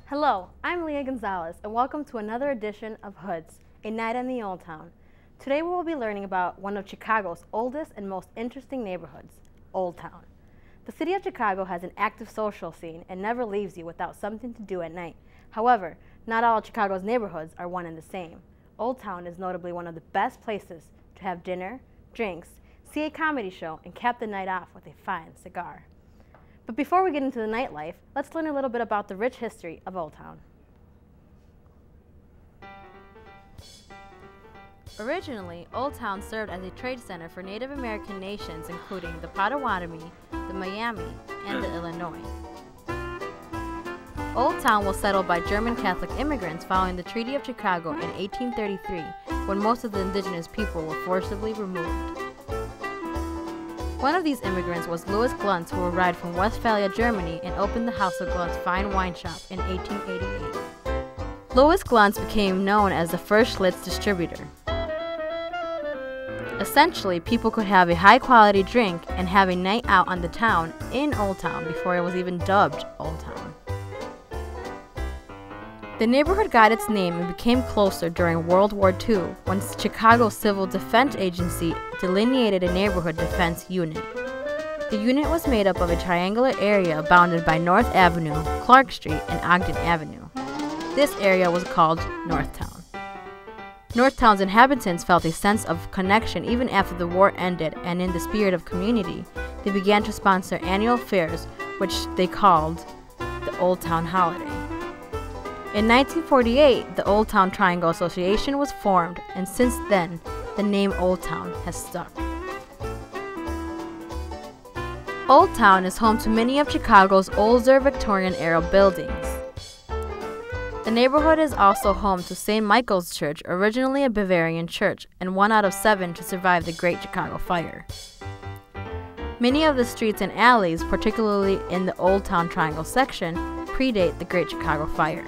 Hello, I'm Leah Gonzalez, and welcome to another edition of Hoods, A Night in the Old Town. Today we will be learning about one of Chicago's oldest and most interesting neighborhoods, Old Town. The city of Chicago has an active social scene and never leaves you without something to do at night. However, not all of Chicago's neighborhoods are one and the same. Old Town is notably one of the best places to have dinner, drinks, see a comedy show, and cap the night off with a fine cigar. But before we get into the nightlife, let's learn a little bit about the rich history of Old Town. Originally, Old Town served as a trade center for Native American nations including the Potawatomi, the Miami, and the Illinois. Old Town was settled by German Catholic immigrants following the Treaty of Chicago in 1833, when most of the indigenous people were forcibly removed. One of these immigrants was Louis Glantz, who arrived from Westphalia, Germany, and opened the House of Glantz Fine Wine Shop in 1888. Louis Glantz became known as the first Schlitz distributor. Essentially, people could have a high-quality drink and have a night out on the town in Old Town before it was even dubbed Old Town. The neighborhood got its name and became closer during World War II when Chicago's Civil Defense Agency delineated a neighborhood defense unit. The unit was made up of a triangular area bounded by North Avenue, Clark Street, and Ogden Avenue. This area was called Northtown. Northtown's inhabitants felt a sense of connection even after the war ended, and in the spirit of community, they began to sponsor annual fairs, which they called the Old Town Holiday. In 1948, the Old Town Triangle Association was formed, and since then, the name Old Town has stuck. Old Town is home to many of Chicago's older Victorian-era buildings. The neighborhood is also home to St. Michael's Church, originally a Bavarian church, and one out of 7 to survive the Great Chicago Fire. Many of the streets and alleys, particularly in the Old Town Triangle section, predate the Great Chicago Fire.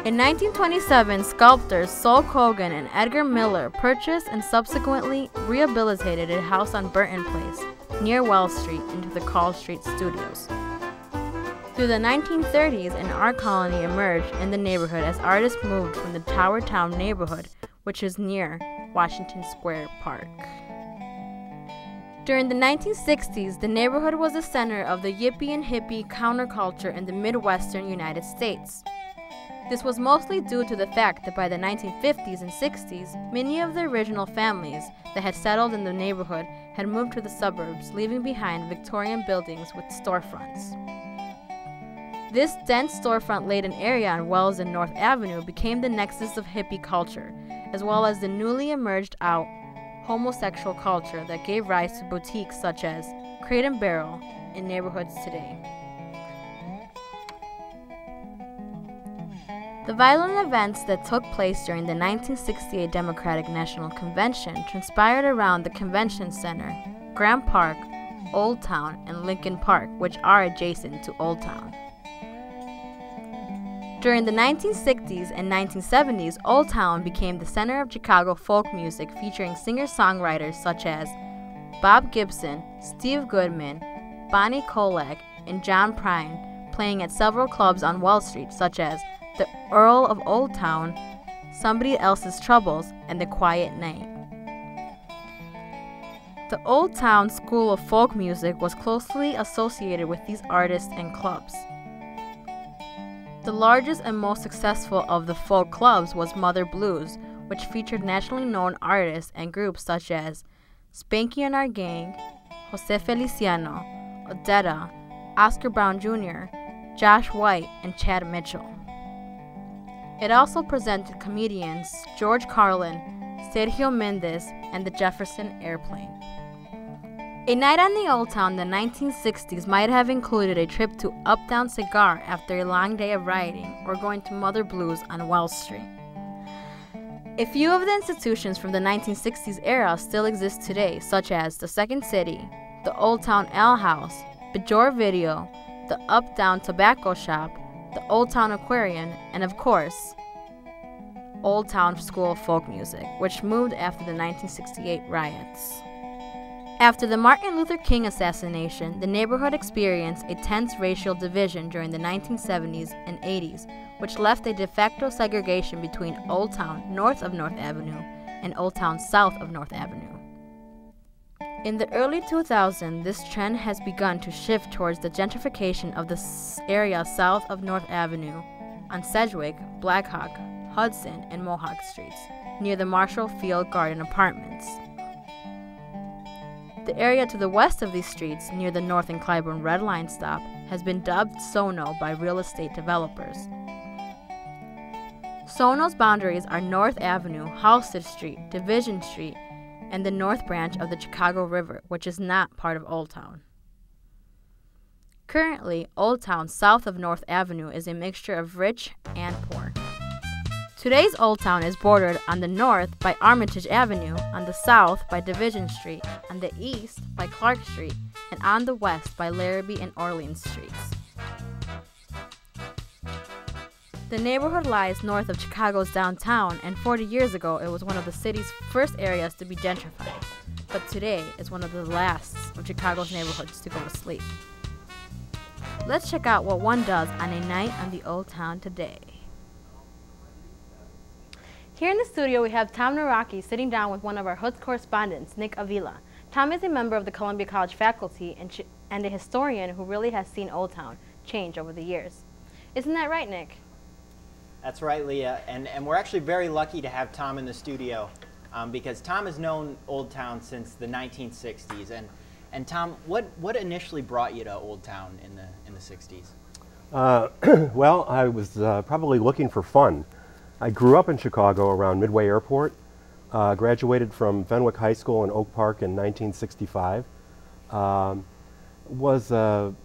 In 1927, sculptors Sol Kogan and Edgar Miller purchased and subsequently rehabilitated a house on Burton Place, near Wells Street, into the Carl Street Studios. Through the 1930s, an art colony emerged in the neighborhood as artists moved from the Tower Town neighborhood, which is near Washington Square Park. During the 1960s, the neighborhood was the center of the yippie and hippie counterculture in the Midwestern United States. This was mostly due to the fact that by the 1950s and 60s, many of the original families that had settled in the neighborhood had moved to the suburbs, leaving behind Victorian buildings with storefronts. This dense storefront-laden area on Wells and North Avenue became the nexus of hippie culture, as well as the newly emerged out homosexual culture that gave rise to boutiques such as Crate and Barrel in neighborhoods today. The violent events that took place during the 1968 Democratic National Convention transpired around the Convention Center, Grant Park, Old Town, and Lincoln Park, which are adjacent to Old Town. During the 1960s and 1970s, Old Town became the center of Chicago folk music, featuring singer-songwriters such as Bob Gibson, Steve Goodman, Bonnie Kolak, and John Prine, playing at several clubs on Wall Street such as the Earl of Old Town, Somebody Else's Troubles, and The Quiet Night. The Old Town School of Folk Music was closely associated with these artists and clubs. The largest and most successful of the folk clubs was Mother Blues, which featured nationally known artists and groups such as Spanky and Our Gang, Jose Feliciano, Odetta, Oscar Brown Jr., Josh White, and Chad Mitchell. It also presented comedians George Carlin, Sergio Mendes, and the Jefferson Airplane. A night on the Old Town in the 1960s might have included a trip to Uptown Cigar after a long day of rioting, or going to Mother Blues on Wells Street. A few of the institutions from the 1960s era still exist today, such as the Second City, the Old Town Ale House, Bajor Video, the Uptown Tobacco Shop, the Old Town Aquarium, and of course, Old Town School of Folk Music, which moved after the 1968 riots. After the Martin Luther King assassination, the neighborhood experienced a tense racial division during the 1970s and 80s, which left a de facto segregation between Old Town north of North Avenue and Old Town south of North Avenue. In the early 2000s, this trend has begun to shift towards the gentrification of the area south of North Avenue on Sedgwick, Blackhawk, Hudson, and Mohawk Streets, near the Marshall Field Garden Apartments. The area to the west of these streets, near the North and Clybourne Red Line stop, has been dubbed SoNo by real estate developers. SoNo's boundaries are North Avenue, Halsted Street, Division Street, and the North Branch of the Chicago River, which is not part of Old Town. Currently, Old Town south of North Avenue is a mixture of rich and poor. Today's Old Town is bordered on the north by Armitage Avenue, on the south by Division Street, on the east by Clark Street, and on the west by Larrabee and Orleans Streets. The neighborhood lies north of Chicago's downtown, and 40 years ago it was one of the city's first areas to be gentrified, but today is one of the last of Chicago's neighborhoods to go to sleep. Let's check out what one does on a night on the Old Town today. Here in the studio we have Tom Nawrocki sitting down with one of our Hoods correspondents, Nick Avila. Tom is a member of the Columbia College faculty and a historian who really has seen Old Town change over the years. Isn't that right, Nick? That's right, Leah, and we're actually very lucky to have Tom in the studio because Tom has known Old Town since the 1960s. And Tom, what initially brought you to Old Town in the 60s? Well, I was probably looking for fun. I grew up in Chicago around Midway Airport, graduated from Fenwick High School in Oak Park in 1965. Was a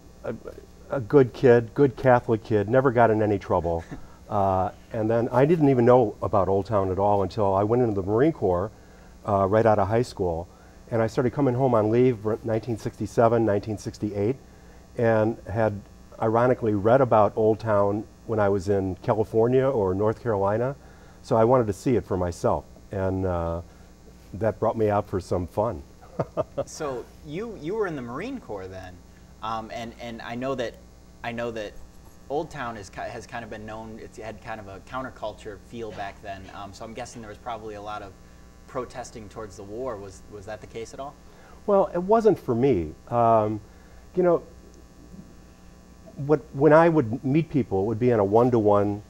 good kid, good Catholic kid, never got in any trouble. And then I didn't even know about Old Town at all until I went into the Marine Corps right out of high school. And I started coming home on leave 1967, 1968, and had ironically read about Old Town when I was in California or North Carolina. So I wanted to see it for myself, and that brought me out for some fun. So you were in the Marine Corps then, and I know that Old Town has kind of been known. It had kind of a counterculture feel back then. So I'm guessing there was probably a lot of protesting towards the war. Was that the case at all? Well, it wasn't for me. You know, when I would meet people, it would be on a one-to-one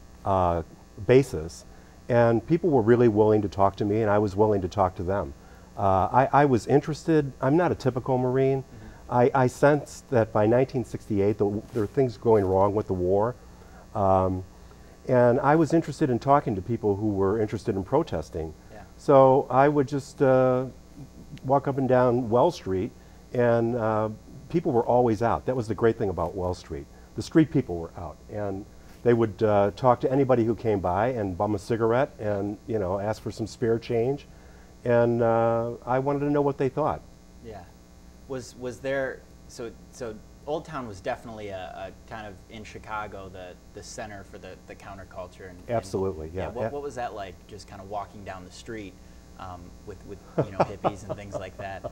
basis, and people were really willing to talk to me, and I was willing to talk to them. I was interested. I'm not a typical Marine. I sensed that by 1968 there were things going wrong with the war, and I was interested in talking to people who were interested in protesting. Yeah. So I would just walk up and down Wells Street, and people were always out. That was the great thing about Wells Street. The street people were out, and they would talk to anybody who came by and bum a cigarette and, you know, ask for some spare change, and I wanted to know what they thought. Yeah. Was there, so Old Town was definitely a kind of, in Chicago, the center for the counterculture. Absolutely, yeah. What was that like, just kind of walking down the street with you know, hippies and things like that?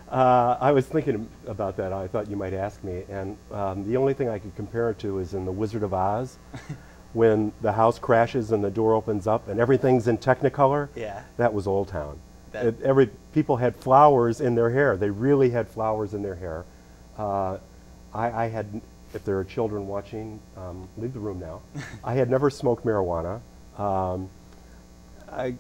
I was thinking about that. I thought you might ask me, and the only thing I could compare it to is in The Wizard of Oz, when the house crashes and the door opens up and everything's in Technicolor. Yeah. That was Old Town. People had flowers in their hair. They really had flowers in their hair. I had, if there are children watching, leave the room now. I had never smoked marijuana. I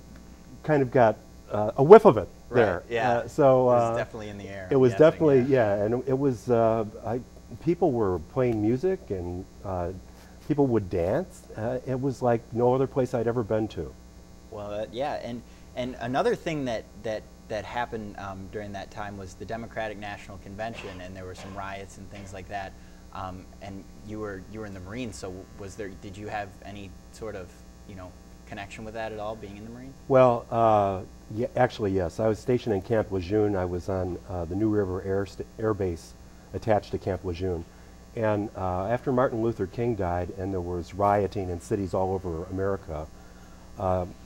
kind of got a whiff of it there. Yeah. So it was definitely in the air. It was definitely, yeah, and it was. People were playing music, and people would dance. It was like no other place I'd ever been to. Well, yeah, and another thing that happened during that time was the Democratic National Convention, and there were some riots and things like that. And you were in the Marines, so did you have any sort of, you know, connection with that at all, being in the Marines? Well, yeah, actually, yes. I was stationed in Camp Lejeune. I was on the New River Air Base attached to Camp Lejeune. And after Martin Luther King died and there was rioting in cities all over America,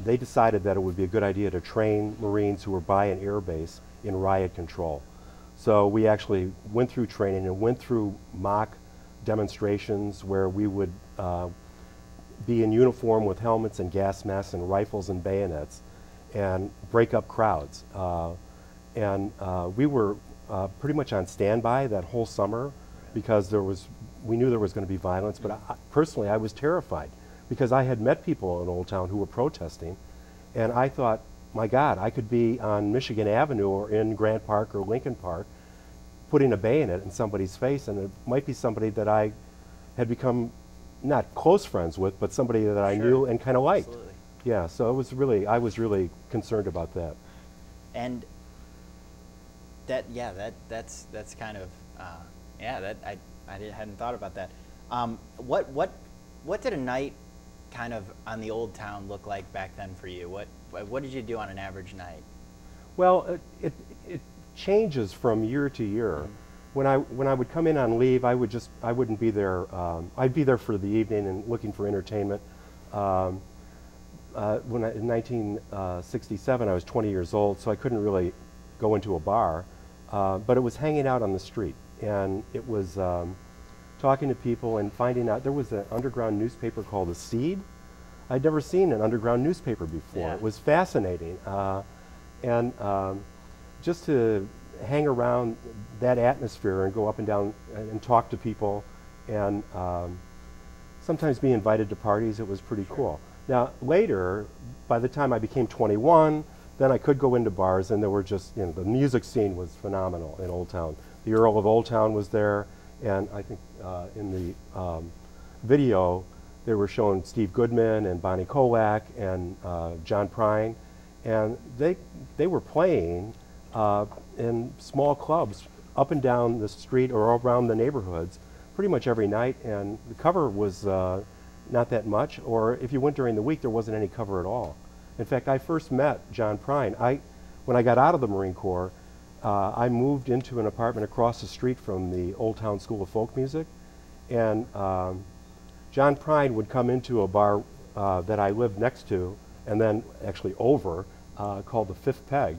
they decided that it would be a good idea to train Marines who were by an air base in riot control. So we actually went through training and went through mock demonstrations where we would be in uniform with helmets and gas masks and rifles and bayonets and break up crowds. We were pretty much on standby that whole summer because we knew there was going to be violence, but personally I was terrified because I had met people in Old Town who were protesting, and I thought, my God, I could be on Michigan Avenue or in Grant Park or Lincoln Park putting a bayonet in somebody's face, and it might be somebody that I had become not close friends with, but somebody that I knew and kind of liked. Absolutely. Yeah, so I was really concerned about that. And that's kind of I hadn't thought about that. What did a night kind of on the Old Town look like back then for you? What did you do on an average night? Well, it changes from year to year. Mm-hmm. When I would come in on leave, I wouldn't be there. I'd be there for the evening and looking for entertainment. In 1967, I was 20 years old, so I couldn't really go into a bar, but it was hanging out on the street, and it was talking to people and finding out there was an underground newspaper called The Seed. I'd never seen an underground newspaper before. Yeah. It was fascinating, and just to hang around that atmosphere and go up and down and talk to people, and sometimes be invited to parties, it was pretty cool. Now later, by the time I became 21, then I could go into bars, and there were just, the music scene was phenomenal in Old Town. The Earl of Old Town was there, and I think in the video they were showing Steve Goodman and Bonnie Kolak and John Prine, and they were playing in small clubs up and down the street or around the neighborhoods pretty much every night, and the cover was not that much, or if you went during the week there wasn't any cover at all. In fact, I first met John Prine. When I got out of the Marine Corps, I moved into an apartment across the street from the Old Town School of Folk Music, and John Prine would come into a bar that I lived next to, and then actually over, called the Fifth Peg,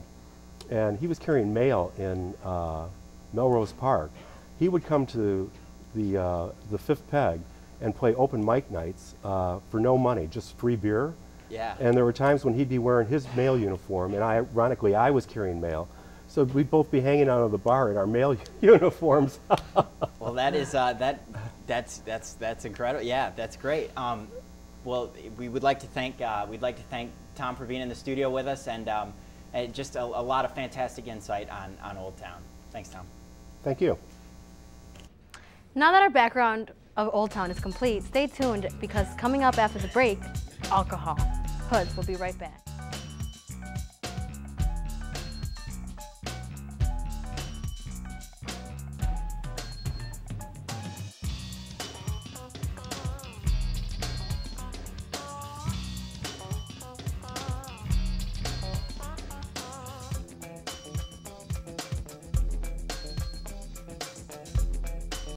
and he was carrying mail in Melrose Park. He would come to the Fifth Peg and play open mic nights for no money, just free beer. Yeah. And there were times when he'd be wearing his mail uniform, and ironically I was carrying mail. So we'd both be hanging out of the bar in our mail uniforms. Well, that is that's incredible. Yeah, that's great. Well, we would like to thank Tom for being in the studio with us, and just a lot of fantastic insight on Old Town. Thanks, Tom. Thank you. Now that our background of Old Town is complete, stay tuned because coming up after the break, alcohol. Hoods will be right back.